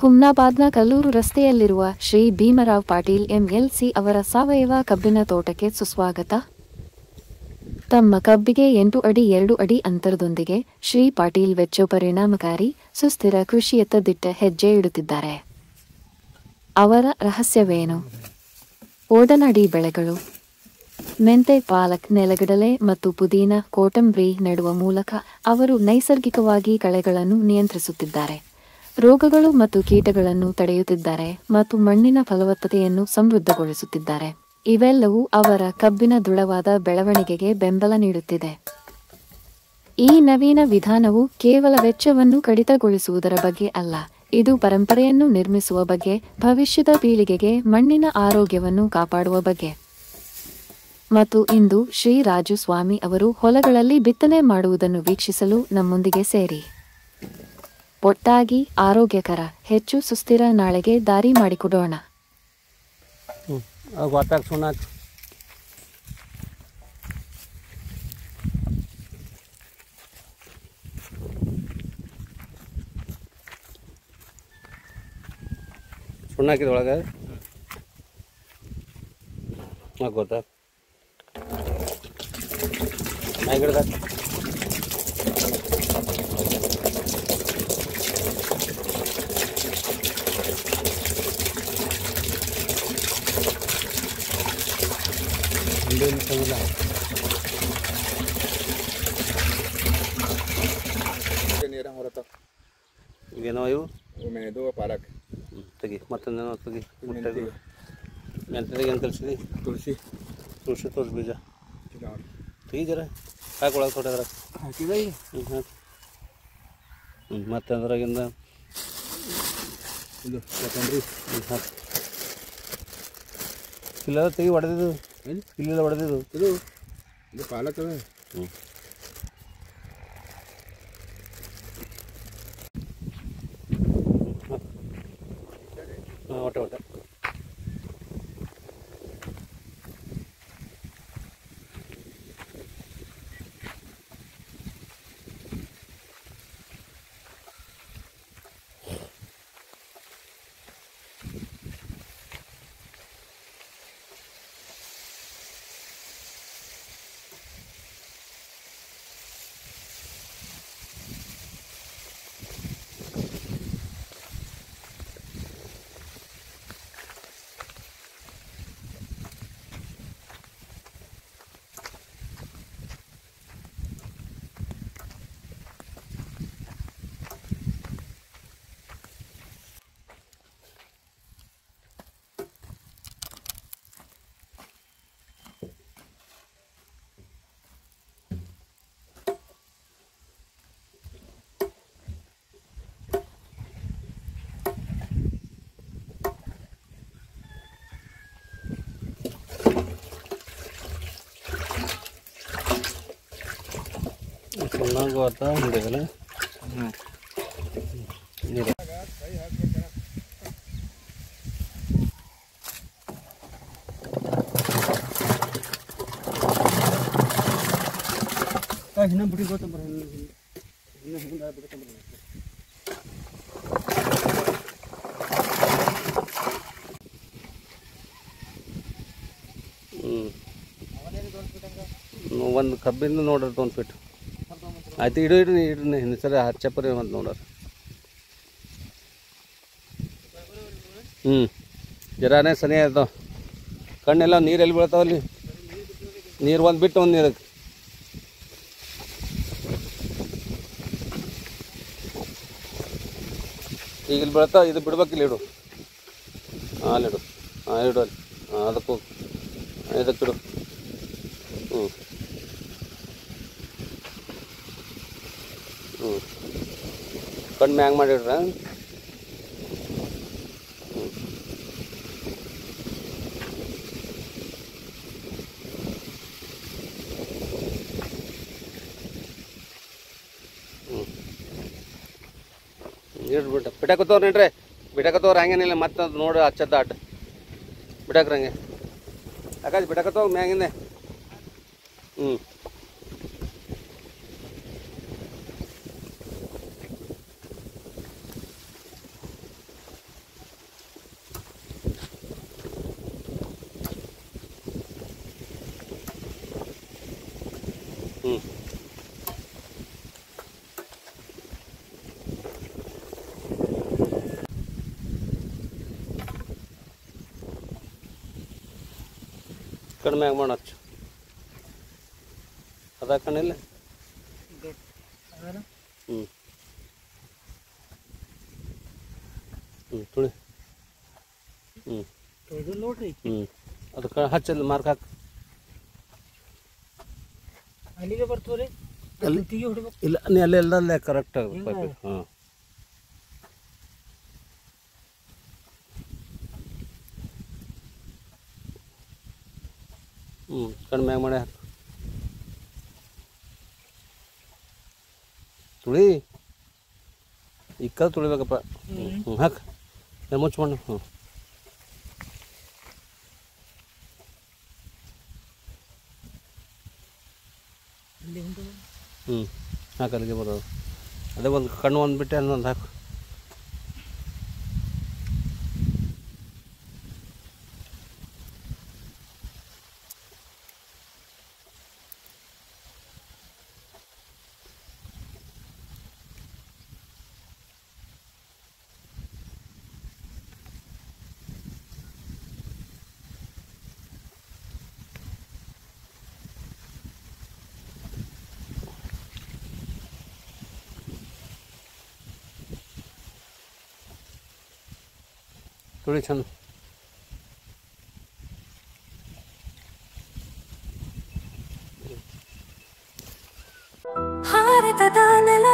ಹುಮ್ನಾಬಾದ್ನ ಕಲ್ಲೂರು ರಸ್ತೆಯಲ್ಲಿರುವ ಶ್ರೀ ಭೀಮರಾವ್ ಪಾಟೀಲ್ ಎಂಎಲ್ಸಿ ಅವರ ಸಾವಯವ ಕಬ್ಬಿನ ತೋಟಕ್ಕೆ ಸುಸ್ವಾಗತ. ತಮ್ಮ ಕಬ್ಬಿಗೆ 8 ಅಡಿ 2 ಅಡಿ ಅಂತರದೊಂದಿಗೆ ಶ್ರೀ ಪಾಟೀಲ್ ವೆಚ್ಚ ಪರಿಣಾಮಕಾರಿ ಸುಸ್ಥಿರ ಕೃಷಿಯತ್ತ ದಿಟ್ಟ ಹೆಜ್ಜೆ ಇಡುತ್ತಿದ್ದಾರೆ. ಅವರ ರಹಸ್ಯವೇನು? ಒಡನಾಡಿ ಬೆಳೆಗಳು. ಮೆಂತೆ, ಪಾಲಕ್, ನೆಲಗಡಲೆ ಮತ್ತು ಪುದೀನ, ಕೊತ್ತಂಬರಿ ನೆಡುವ ಮೂಲಕ ಅವರು ನೈಸರ್ಗಿಕವಾಗಿ ಕಳೆಗಳನ್ನು ನಿಯಂತ್ರಿಸುತ್ತಿದ್ದಾರೆ, ರೋಗಗಳು ಮತ್ತು ಕೀಟಗಳನ್ನು ತಡೆಯುತ್ತಿದ್ದಾರೆ ಮತ್ತು ಮಣ್ಣಿನ ಫಲವತ್ತತೆಯನ್ನು ಸಮೃದ್ಧಗೊಳಿಸುತ್ತಿದ್ದಾರೆ. ಇವೆಲ್ಲವೂ ಅವರ ಕಬ್ಬಿನ ದೃಢವಾದ ಬೆಳವಣಿಗೆಗೆ ಬೆಂಬಲ ನೀಡುತ್ತಿದೆ. ಈ ನವೀನ ವಿಧಾನವು ಕೇವಲ ವೆಚ್ಚವನ್ನು ಕಡಿತಗೊಳಿಸುವುದರ ಬಗ್ಗೆ ಅಲ್ಲ, ಇದು ಪರಂಪರೆಯನ್ನು ನಿರ್ಮಿಸುವ ಬಗ್ಗೆ, ಭವಿಷ್ಯದ ಪೀಳಿಗೆಗೆ ಮಣ್ಣಿನ ಆರೋಗ್ಯವನ್ನು ಕಾಪಾಡುವ ಬಗ್ಗೆ. ಮತ್ತು ಇಂದು ಶ್ರೀ ರಾಜು ಸ್ವಾಮಿ ಅವರು ಹೊಲಗಳಲ್ಲಿ ಬಿತ್ತನೆ ಮಾಡುವುದನ್ನು ವೀಕ್ಷಿಸಲು ನಮ್ಮೊಂದಿಗೆ ಸೇರಿ ಒಟ್ಟಾಗಿ ಆರೋಗ್ಯಕರ, ಹೆಚ್ಚು ಸುಸ್ಥಿರ ನಾಳೆಗೆ ದಾರಿ ಮಾಡಿಕೊಡೋಣ. ಸುಣ್ಣಾಕಿದೊಳಗೆ ಗೊತ್ತಾ ಗಿಡದಾಗ ಇವೇನೋ ಇವು ಇದು ಪಾಲಕ್ ತೆಗಿ ಮತ್ತೊಂದೇನೋ ತೆಗಿ ಮುಟ್ಟೆದು ಮೆಂತ್ಯದಾಗ ಏನು ಕಲಿಸಿದಿ? ತುಳಸಿ ತೋರಿಸಿ ಬೀಜ ತೆಗಿ ಜರ ಹಾಕೊಳಗೆ ತೊಡದ್ರ ಹಾಕಿದ ಮತ್ತು ಅದ್ರಾಗಿಂದ ಇದು ಕೊತ್ತಂಬರಿ ಹಾಕಿ ಇಲ್ಲೆಲ್ಲ ತೆಗಿ ಹೊಡೆದಿದ್ದು ಇಲ್ಲೆಲ್ಲ ಹೊಡೆದಿದ್ದು ಇದು ಪಾಲಕ್ ಅದ. ಒಟ್ಟೆ ಒಟ್ಟೆ ಸುಣ್ಣಾಗ ಗೊತ್ತಾ ಹೊಂದಿದಲ್ಲ ನೀರು ಇನ್ನೂ ಬಿಡಿ ಗೊತ್ತಂಬರ ಇನ್ನೂ ಹಿಂದೆ ಬಿಡ್ತಂಬರ ಒಂದು ಕಬ್ಬಿಂದ ನೋಡ್ರಿ 1 ಫೀಟ್ ಆಯ್ತು. ಇಡ್ರಿ ಹಿಂದೆ ಸರಿ ಹಚ್ಚಪ್ಪರಿ ಮತ್ತು ನೋಡ್ರಿ. ಜರಾನೇ ಸನಿ ಆಯ್ತಾವ ಕಣ್ಣೆಲ್ಲ ನೀರು ಎಲ್ಲಿ ಬೀಳ್ತಾವಲ್ಲಿ, ನೀರು ಒಂದು ಬಿಟ್ಟು ಒಂದು ನೀರಕ್ಕೆ ಈಗ ಇಲ್ಲಿ ಬೀಳ್ತಾವ. ಇದು ಬಿಡ್ಬೇಕಿಲ್ಲ, ಇಡು ಅಲ್ಲಿಡು, ಇಡು ಅಲ್ಲಿ, ಅದಕ್ಕೂ ಇದಕ್ಕಿಡು. ಕಣ್ಣು ಮ್ಯಾಂಗ್ ಮಾಡಿಡ್ರ. ಬಿಡಾಕತ್ತವ್ರ ನೋಡ್ರಿ, ಬಿಡಾಕತ್ತವ್ರ ಹಂಗೇನಿಲ್ಲ. ಮತ್ತೆ ಅದು ನೋಡಿ ಹಚ್ಚದ ಅಡ್ಡ ಬಿಡಾಕ್ರಿ ಹಂಗೆ ಯಾಕಾದ್ರೆ ಬಿಡಾಕತ್ತವ ಮ್ಯಾಂಗಿಂದೆ. ಕಡಿಮೆ ಆಗಿ ಮಾಡು ಹಚ್ಚು ಅದು ಹಾಕೊಂಡಿಲ್ಲ ಹ್ಞೂ ತುಳಿ ನೋಡ್ರಿ ಅದಕ್ಕೆ ಹಚ್ಚಲ್ಲಿ ಮಾರ್ಕ್ ಹಾಕಿ ಅಲ್ಲಿಗೆ ಬರ್ತವ್ರಿ ಇಲ್ಲ ನೀ ಅಲ್ಲೇ ಕರೆಕ್ಟ್ ಆಗುತ್ತೆ ಪೈಪ್ ಹಾಂ ಕಡಿಮೆ ಮಾಡಿ ಹಾಕು ತುಳಿ ಈಗ ತುಳಿಬೇಕಪ್ಪ ಹಾಕು ಮುಚ್ಕೊಂಡು ಹಾಕು ಅಲ್ಲಿಗೆ ಬರೋದು ಅದೇ ಒಂದು ಕಣ್ಣು ಒಂದು ಬಿಟ್ಟೆ ಅನ್ನೊಂದು ಹಾಕು ತುಳಿ ಚಂದ ಭಾರತದ ನೆಲ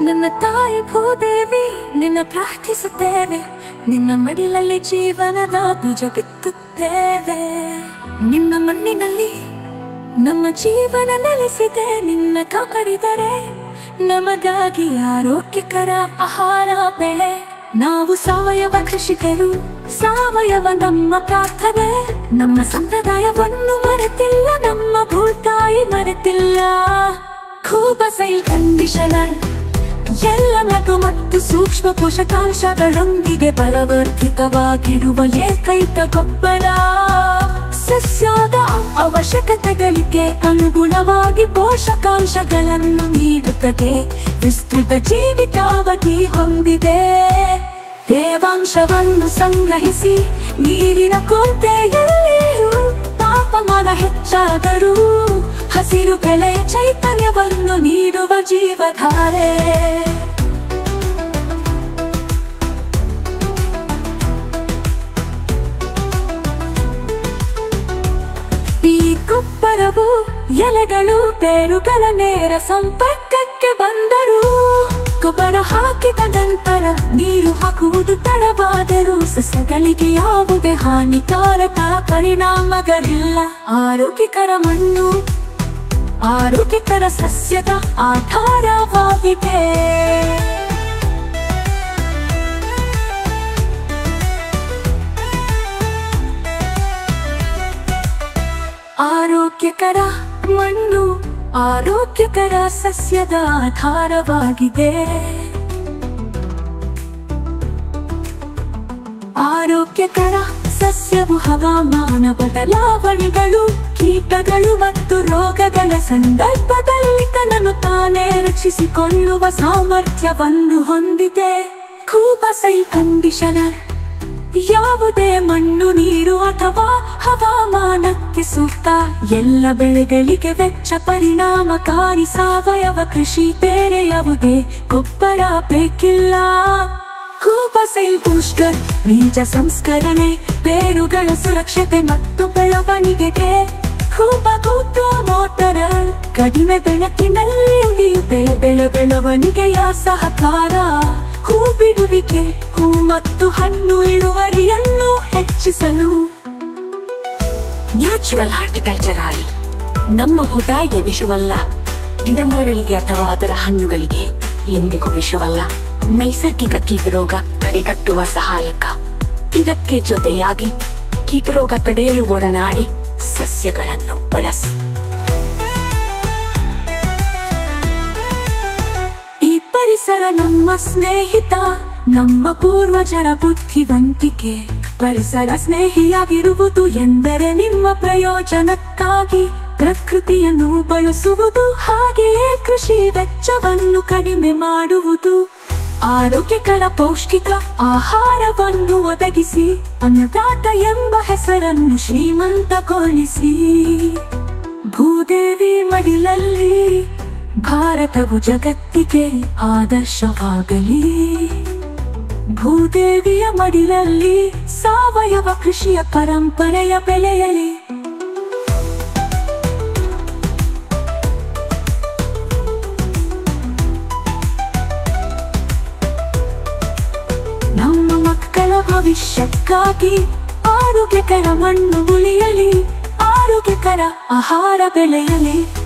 ನನ್ನ ತಾಯಿ ಭೂದೇವಿ ನಿನ್ನ ಪ್ರಾರ್ಥಿಸುತ್ತೇವೆ ನಿನ್ನ ಮಡಿಲಲ್ಲಿ ಜೀವನದ ಬೀಜ ಬಿತ್ತುತ್ತೇವೆ ನಿನ್ನ ಮಣ್ಣಿನಲ್ಲಿ ನಮ್ಮ ಜೀವನ ನೆಲೆಸಿದೆ ನಿನ್ನ ಕಾಪಾಡಿದರೆ ನಮಗಾಗಿ ಆರೋಗ್ಯಕರ ಆಹಾರ ಬೆಳೆ ನಾವು ಸಾವಯವ ಕೃಷಿಕರು ಸಾವಯವ ನಮ್ಮ ಪ್ರಾರ್ಥನೆ ನಮ್ಮ ಸಂಪ್ರದಾಯವನ್ನು ಮರೆತಿಲ್ಲ ನಮ್ಮ ಭೂತಾಯಿ ಮರೆತಿಲ್ಲ ಕೂಬಸೈಲ್ ಕಂಡೀಷನರ್ ಎಲ್ಲ ನಗು ಮತ್ತು ಸೂಕ್ಷ್ಮ ಪೋಷಕಾಂಶಗಳೊಂದಿಗೆ ಬಲವರ್ಧಿತವಾಗಿರುವ ಏಕೈಕ ಗೊಬ್ಬರ ಸಸ್ಯದ ಅವಶ್ಯಕತೆಗಳಿಗೆ ಅನುಗುಣವಾಗಿ ಪೋಷಕಾಂಶಗಳನ್ನು ನೀಡುತ್ತದೆ ವಿಸ್ತೃತ ಜೀವಿತಾವಧಿ ಹೊಂದಿದೆ ತೇವಾಂಶವನ್ನು ಸಂಗ್ರಹಿಸಿ ನೀರಿನ ಕೊರತೆಯಲ್ಲಿಯೂ ತಾಪಮಾನ ಹೆಚ್ಚಾದರೂ ಹಸಿರು ಬೆಳೆಯ ಚೈತನ್ಯವನ್ನು ನೀಡುವ ಜೀವಧಾರೆ ಈ ಗೊಬ್ಬರವು ಎಲೆಗಳು ಬೇರುಗಳ ನೇರ ಸಂಪರ್ಕಕ್ಕೆ ಬಂದರೂ ಗೊಬ್ಬರ ಹಾಕಿದ ನಂತರ ನೀರು ಹಾಕುವುದು ತಡವಾದರೂ ಸಸ್ಯಗಳಿಗೆ ಯಾವುದೇ ಹಾನಿಕಾರಕ ಪರಿಣಾಮಗಳಿಲ್ಲ ಆರೋಗ್ಯಕರ ಮಣ್ಣು ಆರೋಗ್ಯಕರ ಸಸ್ಯದ ಆಧಾರವಾಗಿದೆ ಆರೋಗ್ಯಕರ ಮಣ್ಣು ಆರೋಗ್ಯಕರ ಸಸ್ಯದ ಆಧಾರವಾಗಿದೆ ಆರೋಗ್ಯಕರ ಸಸ್ಯವು ಹವಾಮಾನ ಬದಲಾವಣೆಗಳು ಕೀಟಗಳು ಮತ್ತು ರೋಗಗಳ ಸಂದರ್ಭದಲ್ಲಿ ತನ್ನನ್ನು ತಾನೇ ರಕ್ಷಿಸಿಕೊಳ್ಳುವ ಸಾಮರ್ಥ್ಯವನ್ನು ಹೊಂದಿದೆ ಕೂಬಸೈಲ್ ಕಂಡೀಷನರ್ ಯಾವುದೇ ಮಣ್ಣು ನೀರು ಅಥವಾ ಹವಾಮಾನಕ್ಕೆ ಸೂಕ್ತ ಎಲ್ಲ ಬೆಳೆಗಳಿಗೆ ವೆಚ್ಚ ಪರಿಣಾಮಕಾರಿ ಸಾವಯವ ಕೃಷಿ ಬೇರೆ ಯಾವುದೇ ಗೊಬ್ಬರ ಬೇಕಿಲ್ಲ ಕೂಬಸೈಲ್ ಬೂಸ್ಟರ್ ಬೀಜ ಸಂಸ್ಕರಣೆ ಬೇರುಗಳ ಸುರಕ್ಷತೆ ಮತ್ತು ಬೆಳವಣಿಗೆಗೆ ಕೂಬಕೂತು ಮೋಟರ್ ಕಡಿಮೆ ಬೆಳಕಿನಲ್ಲಿ ಉಳಿಯುತ್ತೆ ಬೆಳವಣಿಗೆಯ ಸಹಕಾರ ಹೂ ಬಿಡುವಿಕೆ ಹೂ ಮತ್ತು ಹಣ್ಣು ಇಳುವರಿಯನ್ನು ಹೆಚ್ಚಿಸಲು ನ್ಯಾಚುರಲ್ ಹಾರ್ಟಿಕಲ್ಚರ್ ಆಯಿಲ್ ನಮ್ಮ ಭೂತಾಯಿಗೆ ವಿಷವಲ್ಲ ಗಿಡಮರಗಳಿಗೆ ಅಥವಾ ಅದರ ಹಣ್ಣುಗಳಿಗೆ ಎಂದಿಗೂ ವಿಷವಲ್ಲ ನೈಸರ್ಗಿಕ ಕೀಟರೋಗ ತಡೆಗಟ್ಟುವ ಸಹಾಯಕ ಇದಕ್ಕೆ ಜೊತೆಯಾಗಿ ಕೀಟರೋಗ ತಡೆಯಲು ಒಡನಾಡಿ ಸಸ್ಯಗಳನ್ನು ಬಳಸಿ ಈ ಪರಿಸರ ನಮ್ಮ ಸ್ನೇಹಿತ ನಮ್ಮ ಪೂರ್ವಜರ ಬುದ್ಧಿವಂತಿಕೆ ಪರಿಸರ ಸ್ನೇಹಿಯಾಗಿರುವುದು ಎಂದರೆ ನಿಮ್ಮ ಪ್ರಯೋಜನಕ್ಕಾಗಿ ಪ್ರಕೃತಿಯನ್ನು ಬಳಸುವುದು ಹಾಗೆಯೇ ಕೃಷಿ ವೆಚ್ಚವನ್ನು ಕಡಿಮೆ ಮಾಡುವುದು ಆರೋಗ್ಯಕರ ಪೌಷ್ಟಿಕ ಆಹಾರವನ್ನು ಒದಗಿಸಿ ಅನ್ನದಾತ ಎಂಬ ಹೆಸರನ್ನು ಶ್ರೀಮಂತಗೊಳಿಸಿ. ಭೂದೇವಿ ಮಡಿಲಲ್ಲಿ ಭಾರತವು ಜಗತ್ತಿಗೆ ಆದರ್ಶವಾಗಲಿ. ಭೂದೇವಿಯ ಮಡಿಲಲ್ಲಿ ಸಾವಯವ ಕೃಷಿಯ ಪರಂಪರೆಯ ಬೆಳೆಯಲಿ. ನಮ್ಮ ಮಕ್ಕಳ ಭವಿಷ್ಯಕ್ಕಾಗಿ ಆರೋಗ್ಯಕರ ಮಣ್ಣು ಉಳಿಯಲಿ, ಆರೋಗ್ಯಕರ ಆಹಾರ ಬೆಳೆಯಲಿ.